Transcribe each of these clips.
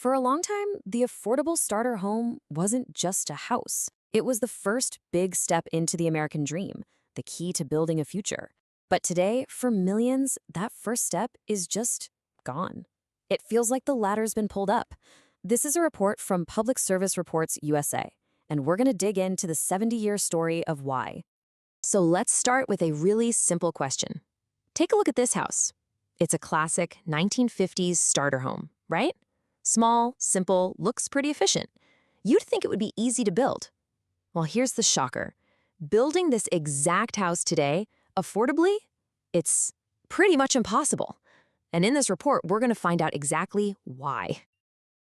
For a long time, the affordable starter home wasn't just a house. It was the first big step into the American dream, the key to building a future. But today, for millions, that first step is just gone. It feels like the ladder's been pulled up. This is a report from Public Service Reports USA, and we're going to dig into the 70-year story of why. So let's start with a really simple question. Take a look at this house. It's a classic 1950s starter home, right? Small, simple, looks pretty efficient. You'd think it would be easy to build. Well, here's the shocker. Building this exact house today, affordably, it's pretty much impossible. And in this report, we're going to find out exactly why.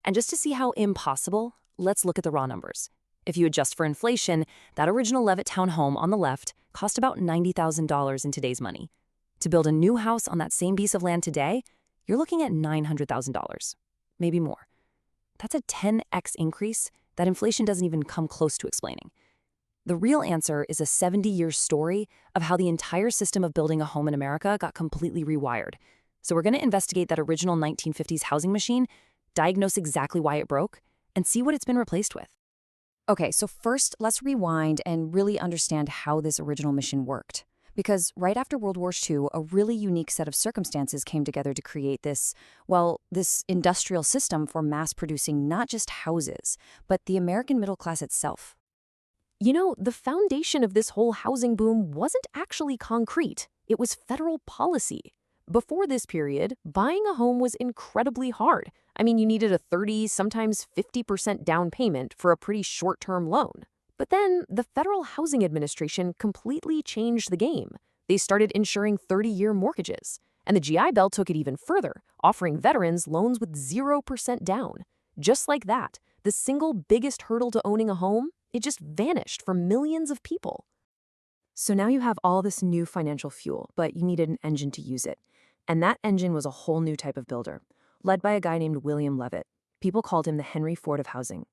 And just to see how impossible, let's look at the raw numbers. If you adjust for inflation, that original Levittown home on the left cost about $90,000 in today's money. To build a new house on that same piece of land today, you're looking at $900,000, maybe more. That's a 10x increase that inflation doesn't even come close to explaining. The real answer is a 70-year story of how the entire system of building a home in America got completely rewired. So we're going to investigate that original 1950s housing machine, diagnose exactly why it broke, and see what it's been replaced with. Okay, so first, let's rewind and really understand how this original machine worked. Because right after World War II, a really unique set of circumstances came together to create this industrial system for mass-producing not just houses, but the American middle class itself. You know, the foundation of this whole housing boom wasn't actually concrete. It was federal policy. Before this period, buying a home was incredibly hard. I mean, you needed a 30, sometimes 50% down payment for a pretty short-term loan. But then the Federal Housing Administration completely changed the game. They started insuring 30-year mortgages. And the GI Bill took it even further, offering veterans loans with 0% down. Just like that, the single biggest hurdle to owning a home, it just vanished for millions of people. So now you have all this new financial fuel, but you needed an engine to use it. And that engine was a whole new type of builder, led by a guy named William Levitt. People called him the Henry Ford of housing.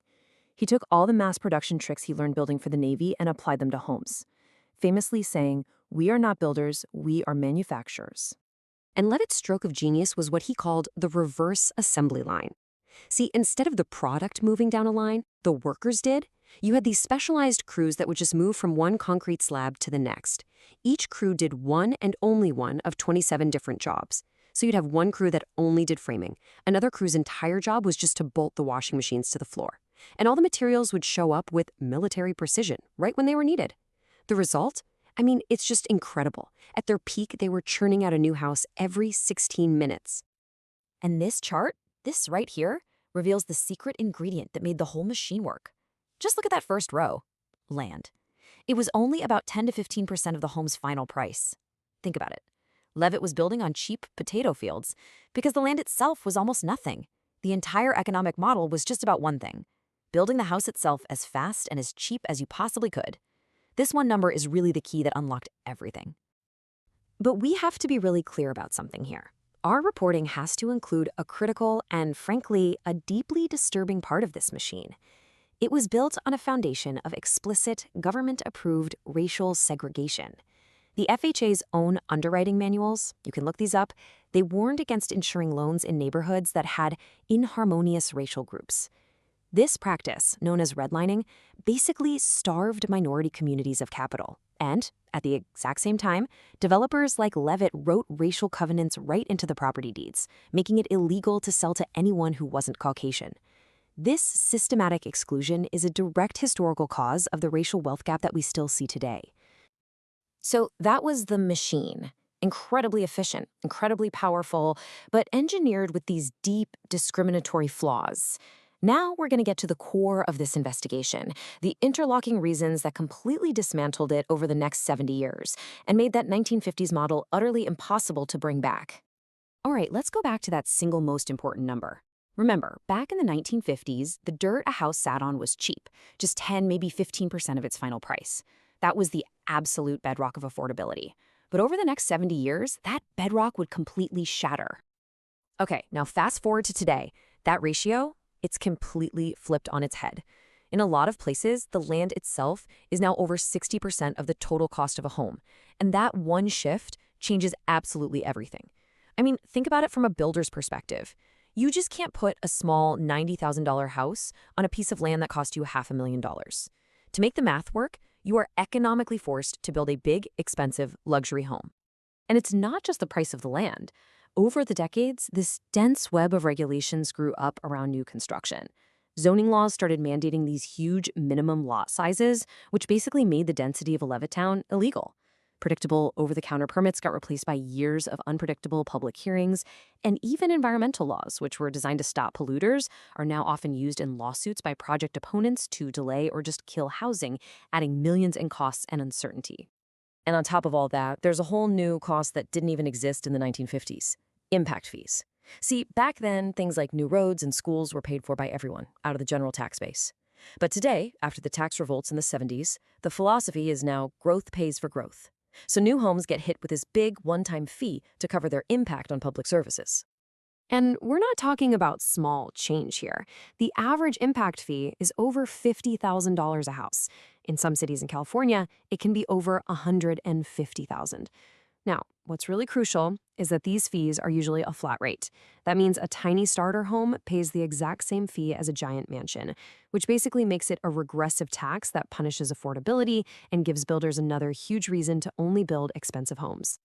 He took all the mass production tricks he learned building for the Navy and applied them to homes, famously saying, "We are not builders, we are manufacturers." And Levitt's stroke of genius was what he called the reverse assembly line. See, instead of the product moving down a line, the workers did. You had these specialized crews that would just move from one concrete slab to the next. Each crew did one and only one of 27 different jobs. So you'd have one crew that only did framing. Another crew's entire job was just to bolt the washing machines to the floor. And all the materials would show up with military precision, right when they were needed. The result? I mean, it's just incredible. At their peak, they were churning out a new house every 16 minutes. And this chart, this right here, reveals the secret ingredient that made the whole machine work. Just look at that first row. Land. It was only about 10 to 15% of the home's final price. Think about it. Levitt was building on cheap potato fields because the land itself was almost nothing. The entire economic model was just about one thing: building the house itself as fast and as cheap as you possibly could. This one number is really the key that unlocked everything. But we have to be really clear about something here. Our reporting has to include a critical and, frankly, a deeply disturbing part of this machine. It was built on a foundation of explicit, government-approved racial segregation. The FHA's own underwriting manuals, you can look these up, they warned against insuring loans in neighborhoods that had inharmonious racial groups. This practice, known as redlining, basically starved minority communities of capital. And, at the exact same time, developers like Levitt wrote racial covenants right into the property deeds, making it illegal to sell to anyone who wasn't Caucasian. This systematic exclusion is a direct historical cause of the racial wealth gap that we still see today. So that was the machine. Incredibly efficient, incredibly powerful, but engineered with these deep discriminatory flaws. Now we're going to get to the core of this investigation, the interlocking reasons that completely dismantled it over the next 70 years and made that 1950s model utterly impossible to bring back. All right, let's go back to that single most important number. Remember, back in the 1950s, the dirt a house sat on was cheap, just 10, maybe 15% of its final price. That was the absolute bedrock of affordability. But over the next 70 years, that bedrock would completely shatter. Okay, now fast forward to today. That ratio, it's completely flipped on its head. In a lot of places, the land itself is now over 60% of the total cost of a home. And that one shift changes absolutely everything. I mean, think about it from a builder's perspective. You just can't put a small $90,000 house on a piece of land that cost you $500,000. To make the math work, you are economically forced to build a big, expensive luxury home. And it's not just the price of the land. Over the decades, this dense web of regulations grew up around new construction. Zoning laws started mandating these huge minimum lot sizes, which basically made the density of a Levittown illegal. Predictable over-the-counter permits got replaced by years of unpredictable public hearings, and even environmental laws, which were designed to stop polluters, are now often used in lawsuits by project opponents to delay or just kill housing, adding millions in costs and uncertainty. And on top of all that, there's a whole new cost that didn't even exist in the 1950s: impact fees. See, back then, things like new roads and schools were paid for by everyone, out of the general tax base. But today, after the tax revolts in the 70s, the philosophy is now growth pays for growth. So new homes get hit with this big one-time fee to cover their impact on public services. And we're not talking about small change here. The average impact fee is over $50,000 a house. In some cities in California, it can be over $150,000. Now, what's really crucial is that these fees are usually a flat rate. That means a tiny starter home pays the exact same fee as a giant mansion, which basically makes it a regressive tax that punishes affordability and gives builders another huge reason to only build expensive homes.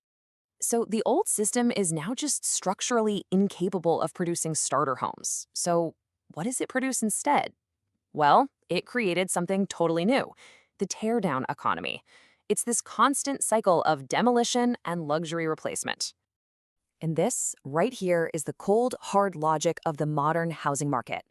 So the old system is now just structurally incapable of producing starter homes. So what does it produce instead? Well, it created something totally new: the teardown economy. It's this constant cycle of demolition and luxury replacement. And this, right here, is the cold, hard logic of the modern housing market.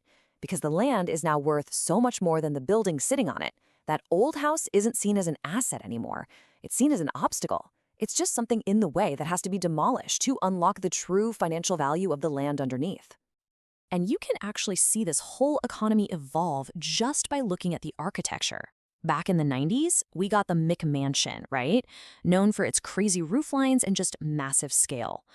Because the land is now worth so much more than the building sitting on it, that old house isn't seen as an asset anymore. It's seen as an obstacle. It's just something in the way that has to be demolished to unlock the true financial value of the land underneath. And you can actually see this whole economy evolve just by looking at the architecture. Back in the 90s, we got the McMansion, right? Known for its crazy roof lines and just massive scale.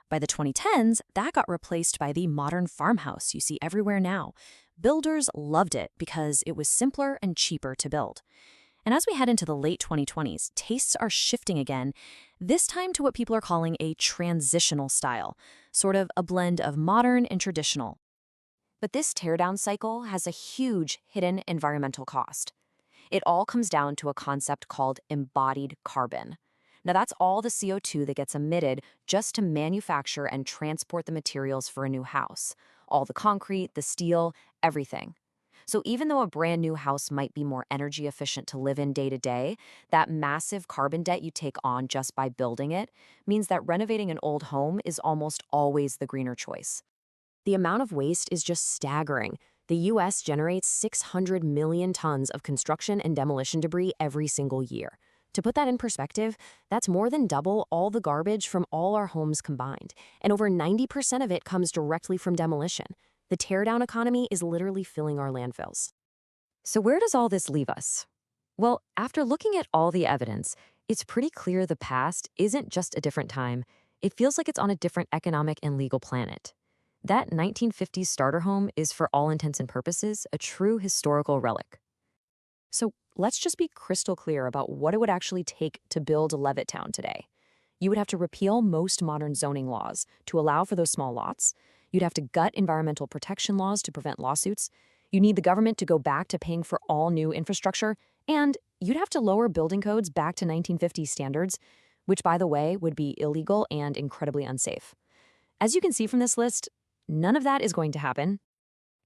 By the 2010s, that got replaced by the modern farmhouse you see everywhere now. Builders loved it because it was simpler and cheaper to build. And as we head into the late 2020s, tastes are shifting again, this time to what people are calling a transitional style, sort of a blend of modern and traditional. But this teardown cycle has a huge hidden environmental cost. It all comes down to a concept called embodied carbon. Now, that's all the CO2 that gets emitted just to manufacture and transport the materials for a new house. All the concrete, the steel, everything. So even though a brand new house might be more energy efficient to live in day to day, that massive carbon debt you take on just by building it means that renovating an old home is almost always the greener choice. The amount of waste is just staggering. The U.S. generates 600 million tons of construction and demolition debris every single year. To put that in perspective, that's more than double all the garbage from all our homes combined, and over 90% of it comes directly from demolition. The teardown economy is literally filling our landfills. So where does all this leave us? Well, after looking at all the evidence, it's pretty clear the past isn't just a different time. It feels like it's on a different economic and legal planet. That 1950s starter home is, for all intents and purposes, a true historical relic. So let's just be crystal clear about what it would actually take to build Levittown today. You would have to repeal most modern zoning laws to allow for those small lots. You'd have to gut environmental protection laws to prevent lawsuits. You need the government to go back to paying for all new infrastructure. And you'd have to lower building codes back to 1950s standards, which, by the way, would be illegal and incredibly unsafe. As you can see from this list, none of that is going to happen.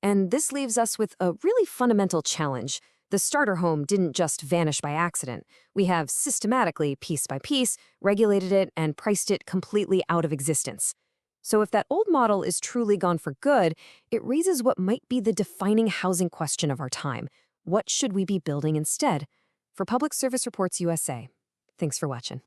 And this leaves us with a really fundamental challenge. The starter home didn't just vanish by accident. We have systematically, piece by piece, regulated it and priced it completely out of existence. So if that old model is truly gone for good, it raises what might be the defining housing question of our time. What should we be building instead? For Public Service Reports USA, thanks for watching.